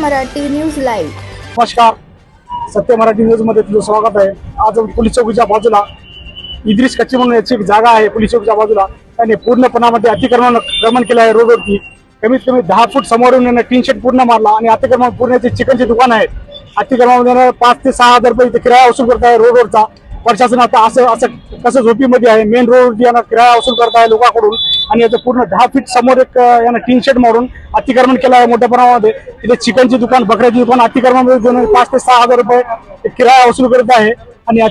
Marathi news live. नमस्कार, सत्य Marathi news मध्ये तुझं स्वागत आहे. आज पोलीस चौकीच्या बाजूला इद्रिस कच्ची म्हणून याची एक जागा आहे. पोलीस चौकीच्या बाजूला त्याने पूर्णपणामध्ये अतिक्रमण केलं आहे. रोडवरती कमीत कमी 10 फूट समोरून यानं टीन शेड पूर्ण मारला आणि अतिक्रमण पूर्णचे चिकनचे दुकान आहेत. अतिक्रमणामध्ये 5 ते 6 हजार रुपये किराया वसूल करत आहे रोडवरचा. प्रशासन आता असं कसं झोपीमध्ये आहे. मेन रोडवरती यांना किराया वसूल करत आहे लोकांकडून आणि याचं पूर्ण 10 फीट समोर एक यानं टीन शेड मारून अतिक्रमण केलं आहे मोठ्या प्रमाणामध्ये. तिथे चिकनची दुकान, बकऱ्याची दुकान अतिक्रमणामध्ये 5 ते 6 हजार रुपये किराया वसूल करत आहे. आणि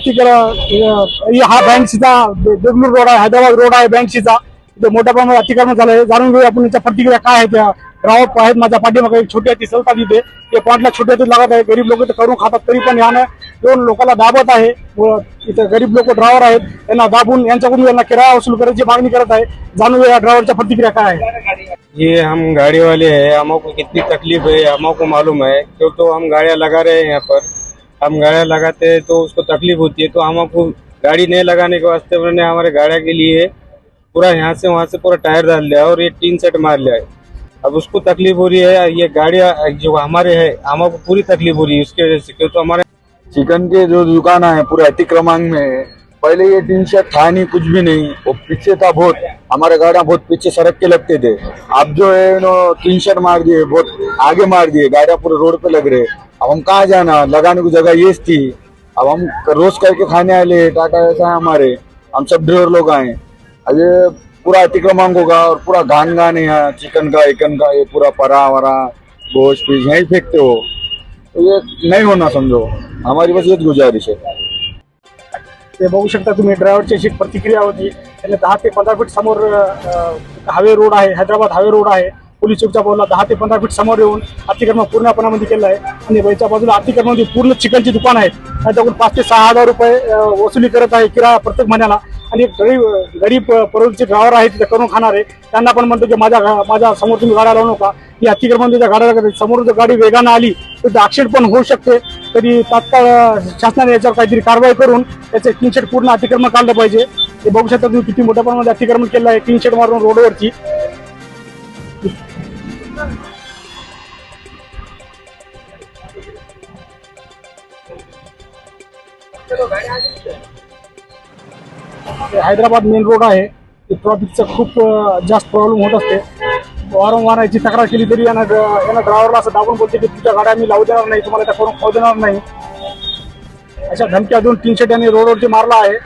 हा बँकशीचा देगलूर रोड आहे, हैदराबाद रोड आहे बँकशीचा. तिथे मोठ्या प्रमाणात अतिक्रमण झालं आहे. जाणून घेऊया आपण याच्या प्रतिक्रिया काय आहेत. ड्रायव्हर आहेत माझ्या पाठीमागे, एक छोटी हाती चलतात तिथे. ते पॉइंटला छोटी हाती लागत आहे. गरीब लोक करून खातात तरी पण यानं दोन लोकांना दाबत आहे. इथे गरीब लोक ड्रायव्हर आहेत, त्यांना दाबून यांच्याकडून यांना किराया वसूल करायची मागणी करत आहे. जाणून घेऊया ड्रायव्हरच्या प्रतिक्रिया काय आहे. ये हम गाड़ी वाले हैं, हमको कितनी तकलीफ है हमको मालूम है, क्यों तो हम गाड़ियाँ लगा रहे हैं यहाँ पर. हम गाड़ियाँ लगाते हैं तो उसको तकलीफ होती है, तो हमको गाड़ी नहीं लगाने के वास्ते उन्होंने हमारे गाड़िया के लिए पूरा यहाँ से वहाँ से पूरा टायर डाल लिया और ये टीन सेट मार लिया है. अब उसको तकलीफ हो रही है. ये गाड़ियाँ जो हमारे है हमको पूरी तकलीफ हो रही है उसकी वजह से, क्यों तो हमारे चिकन के जो दुकान है पूरे अतिक्रमण में है. पहले ये टीन शेड था नहीं, कुछ भी नहीं, वो पीछे था बहुत. हमारे गाड़ियाँ बहुत पीछे सड़क के लगते थे. अब जो है नो टीन शेड मार दिए, बहुत आगे मार दिए, गाड़ियाँ पूरे रोड पे लग रहे. अब हम कहाँ जाना, लगाने की जगह ये थी. अब हम रोज करके खाने आए, टाटा ऐसा है हमारे, हम सब ड्राइवर लोग आए. अब ये पूरा अतिक्रमण होगा और पूरा घान है यहाँ चिकन का, एकन का, ये पूरा परा वरा गोश्त पीस यहीं फेंकते हो. तो ये नहीं होना, समझो. हमारी बस येच गुजारिश है. ते बघू शकता तुम्ही, ड्रायव्हरची अशी प्रतिक्रिया होती. त्याने 10 ते 15 फीट समोर हायवे रोड आहे, हैदराबाद हायवे रोड आहे. पोलीस चौकच्या बाजूला 10 ते 15 फीट समोर येऊन अतिक्रमण पूर्णपणामध्ये केलं आहे. आणि वरच्या बाजूला अतिक्रमणामध्ये पूर्ण चिकनची दुकान आहेत. त्याच्याकडून 5 ते 6 हजार रुपये वसुली करत आहे किराया प्रत्येक महिन्याला. आणि एक गरीब परवलीचे ड्रायव्हर आहेत तिथे करून खाणारे, त्यांना पण म्हणतो की माझ्या समोर तुम्ही गाड्या लावू नका. ही अतिक्रमणाच्या गाड्या समोर जर गाडी वेगानं आली तर ऍक्सिडेंट पण होऊ शकते. तरी तात्काळ शासनाने याच्यावर काहीतरी कारवाई करून त्याचे टीन शेड पूर्ण अतिक्रमण काढलं पाहिजे. ते बघू शकता तुम्ही किती मोठ्या प्रमाणात अतिक्रमण केलं आहे टीन शेड मारून रोडवरची. हैदराबाद मेन रोड आहे. ट्रॉफिकचा खूप जास्त प्रॉब्लेम होत असते. वारंवार याची तक्रार केली तरी यांना ड्रायव्हरला असं दाबून बोलते की तुमच्या गाड्या मी लावू देणार नाही, तुम्हाला त्या करून खाऊ देणार नाही, अशा धमक्या देऊन टीन शेड यांनी रोडवरती मारला आहे.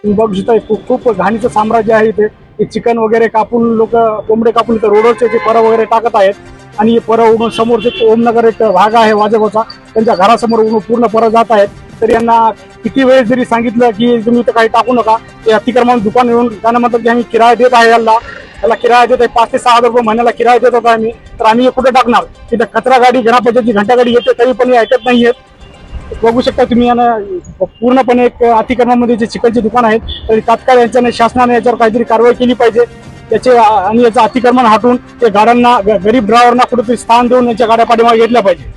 तुम्ही बघू शकता खूप घाणीचं साम्राज्य आहे इथे. हे चिकन वगैरे कापून लोक कोंबडे कापून इथं रोडवरचे जे परं वगैरे टाकत आहेत. आणि परं उडून समोरचे ओमनगर एक भाग आहे वाजगावचा, त्यांच्या घरासमोर उडून पूर्ण परं जात आहेत. तर यांना किती वेळेस जरी सांगितलं की तुम्ही इथं काही टाकू नका, ते अतिक्रमण दुकान येऊन त्यांना म्हणतात की आम्ही किराया देत आहे, याला किराया देत आहे 5 ते 6 हजार रुपये महिन्याला किराया देत होता आम्ही. तर आम्ही कुठे टाकणार. तिथं कचरा गाडी ग्रामपंचायतची घंटा गाडी येते तरी पण ऐकत नाहीयेत. बघू शकता तुम्ही, यांना पूर्णपणे एक अतिक्रमणामध्ये जे चिकनचे दुकान आहेत तरी तात्काळ यांच्याने शासनाने याच्यावर काहीतरी कारवाई केली पाहिजे. त्याचे आणि याचं अतिक्रमण हटवून ते गाड्यांना, गरीब ड्रायव्हरना कुठेतरी स्थान देऊन यांच्या गाड्या पाठीमागे घेतल्या पाहिजे.